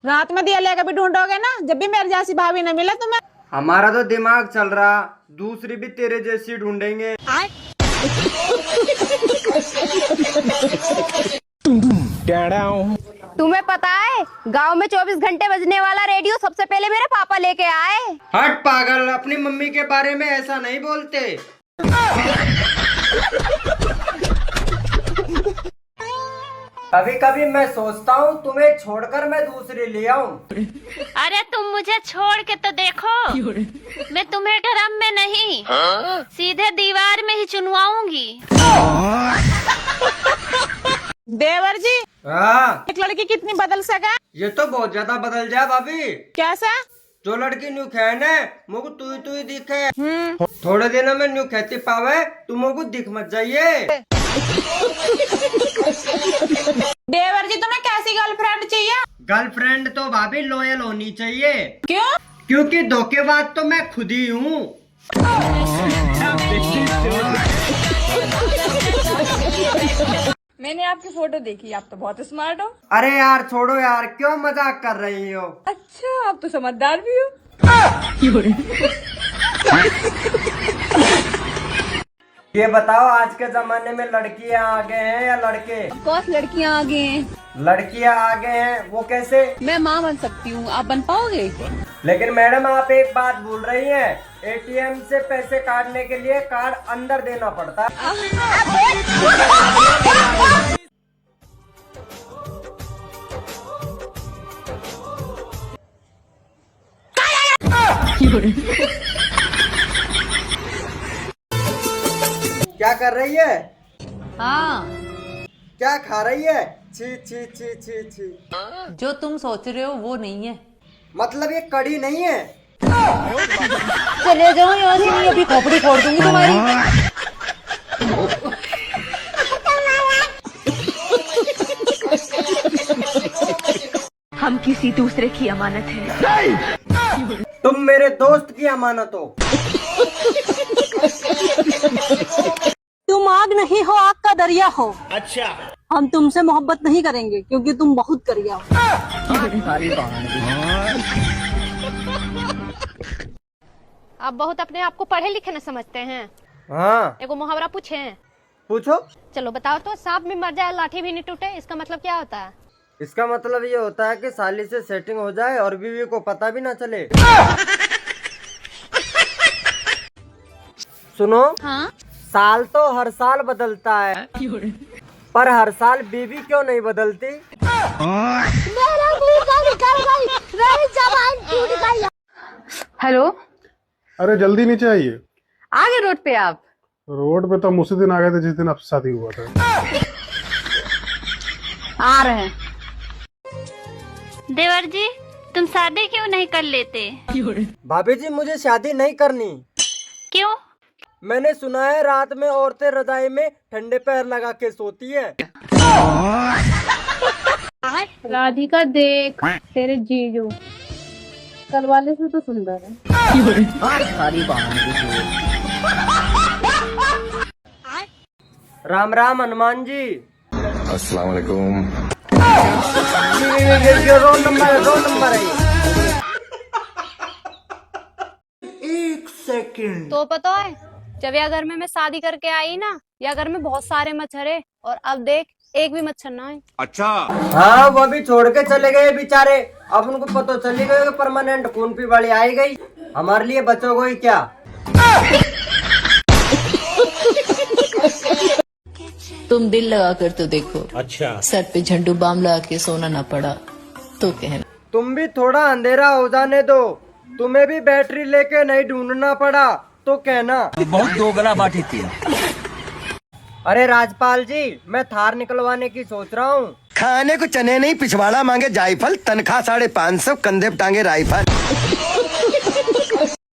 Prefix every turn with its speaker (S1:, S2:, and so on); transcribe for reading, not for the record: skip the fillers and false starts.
S1: रात में दिया लेकर भी ढूंढोगे ना, जब भी मेरे जैसी भाभी न मिले तुम्हें।
S2: हमारा तो दिमाग चल रहा, दूसरी भी तेरे जैसी ढूंढेंगे।
S3: तुम्हें पता है गांव में 24 घंटे बजने वाला रेडियो सबसे पहले मेरे पापा लेके आए।
S2: हट पागल, अपनी मम्मी के बारे में ऐसा नहीं बोलते। कभी कभी मैं सोचता हूँ तुम्हें छोड़कर मैं दूसरी ले आऊं।
S4: अरे तुम मुझे छोड़ के तो देखो, मैं तुम्हें ड्रम में नहीं सीधे दीवार में ही चुनवाऊंगी।
S1: देवर जी,
S2: हाँ,
S1: एक लड़की कितनी बदल सके?
S2: ये तो बहुत ज्यादा बदल जाए भाभी।
S1: कैसा?
S2: जो लड़की न्यू खैन है मुझको तू ही दिखे। थोड़े दिनों में न्यू खेती पावे, तुमको दिख मत जाइए।
S1: देवर जी, तुम्हें कैसी गर्लफ्रेंड चाहिए?
S2: गर्लफ्रेंड तो भाभी लॉयल होनी चाहिए।
S1: क्यों?
S2: क्योंकि धोखेबाज तो मैं खुद ही हूँ।
S5: मैंने आपकी फोटो देखी, आप तो बहुत स्मार्ट हो।
S2: अरे यार छोड़ो यार, क्यों मजाक कर रही हो?
S5: अच्छा, आप तो समझदार भी हो।
S2: ये बताओ, आज के जमाने में लड़कियां आगे हैं या लड़के?
S5: कौन लड़कियां आगे हैं?
S2: लड़कियां आगे हैं, वो कैसे?
S5: मैं माँ बन सकती हूँ, आप बन पाओगे?
S2: लेकिन मैडम आप एक बात भूल रही हैं, एटीएम से पैसे काटने के लिए कार्ड अंदर देना पड़ता है। क्या कर रही है?
S6: हाँ,
S2: क्या खा रही है? छी छी छी छी छी।
S6: जो तुम सोच रहे हो वो नहीं है।
S2: मतलब ये कड़ी नहीं है?
S6: चले जाओ यहाँ से, नहीं अभी खोपड़ी फोड़ दूंगी तुम्हारी।
S5: हम किसी दूसरे की अमानत है।
S2: तुम मेरे दोस्त की अमानत हो।
S7: तुम आग नहीं हो, आग का दरिया हो। अच्छा, हम तुमसे मोहब्बत नहीं करेंगे क्योंकि तुम बहुत करिया हो।
S3: आप बहुत अपने आप को पढ़े लिखे न समझते हैं।
S2: हाँ,
S3: एगो मुहावरा पूछे।
S2: पूछो।
S3: चलो बताओ तो, सांप भी मर जाए लाठी भी नहीं टूटे, इसका मतलब क्या होता है?
S2: इसका मतलब ये होता है कि साली से सेटिंग हो जाए और बीवी को पता भी ना चले। सुनो,
S3: हाँ?
S2: साल तो हर साल बदलता है, पर हर साल बीवी क्यों नहीं बदलती?
S5: हेलो,
S8: अरे जल्दी नीचे आइए।
S5: आगे रोड पे आप?
S8: रोड पे तो हम उसी दिन आ गए थे जिस दिन आपसे शादी हुआ था।
S5: आ रहे हैं।
S4: देवर जी, तुम शादी क्यों नहीं कर लेते?
S2: भाभी जी, मुझे शादी नहीं करनी।
S4: क्यों?
S2: मैंने सुना है रात में औरतें रजाई में ठंडे पैर लगा के सोती है।
S5: राधिका देख, तेरे जीजू कल वाले से तो सुंदर है।
S2: राम राम हनुमान जी।
S9: अस्सलाम वालेकुम।
S2: ये रोल नंबर है। एक सेकंड।
S3: तो पता है, जब यह घर में मैं शादी करके आई ना, या घर में बहुत सारे मच्छर है, और अब देख एक भी मच्छर ना है।
S9: अच्छा,
S2: हाँ, वो भी छोड़ के चले गए बेचारे। अब उनको पता चली गई कि परमानेंट खून पी वाली आई गई। हमारे लिए बचोगे ही क्या?
S6: तुम दिल लगा कर तो देखो।
S9: अच्छा,
S6: सर पे झंडू बाम लगा के सोना ना पड़ा तो कहना।
S2: तुम भी थोड़ा अंधेरा हो जाने दो, तुम्हें भी बैटरी लेके नहीं ढूंढना पड़ा तो कहना।
S9: बहुत दोगला बाटी थी।
S2: अरे राजपाल जी, मैं थार निकलवाने की सोच रहा हूँ।
S10: खाने को चने नहीं, पिछवाड़ा मांगे जायफल, तनख्वाह 550, कंधे पे टांगे राइफल।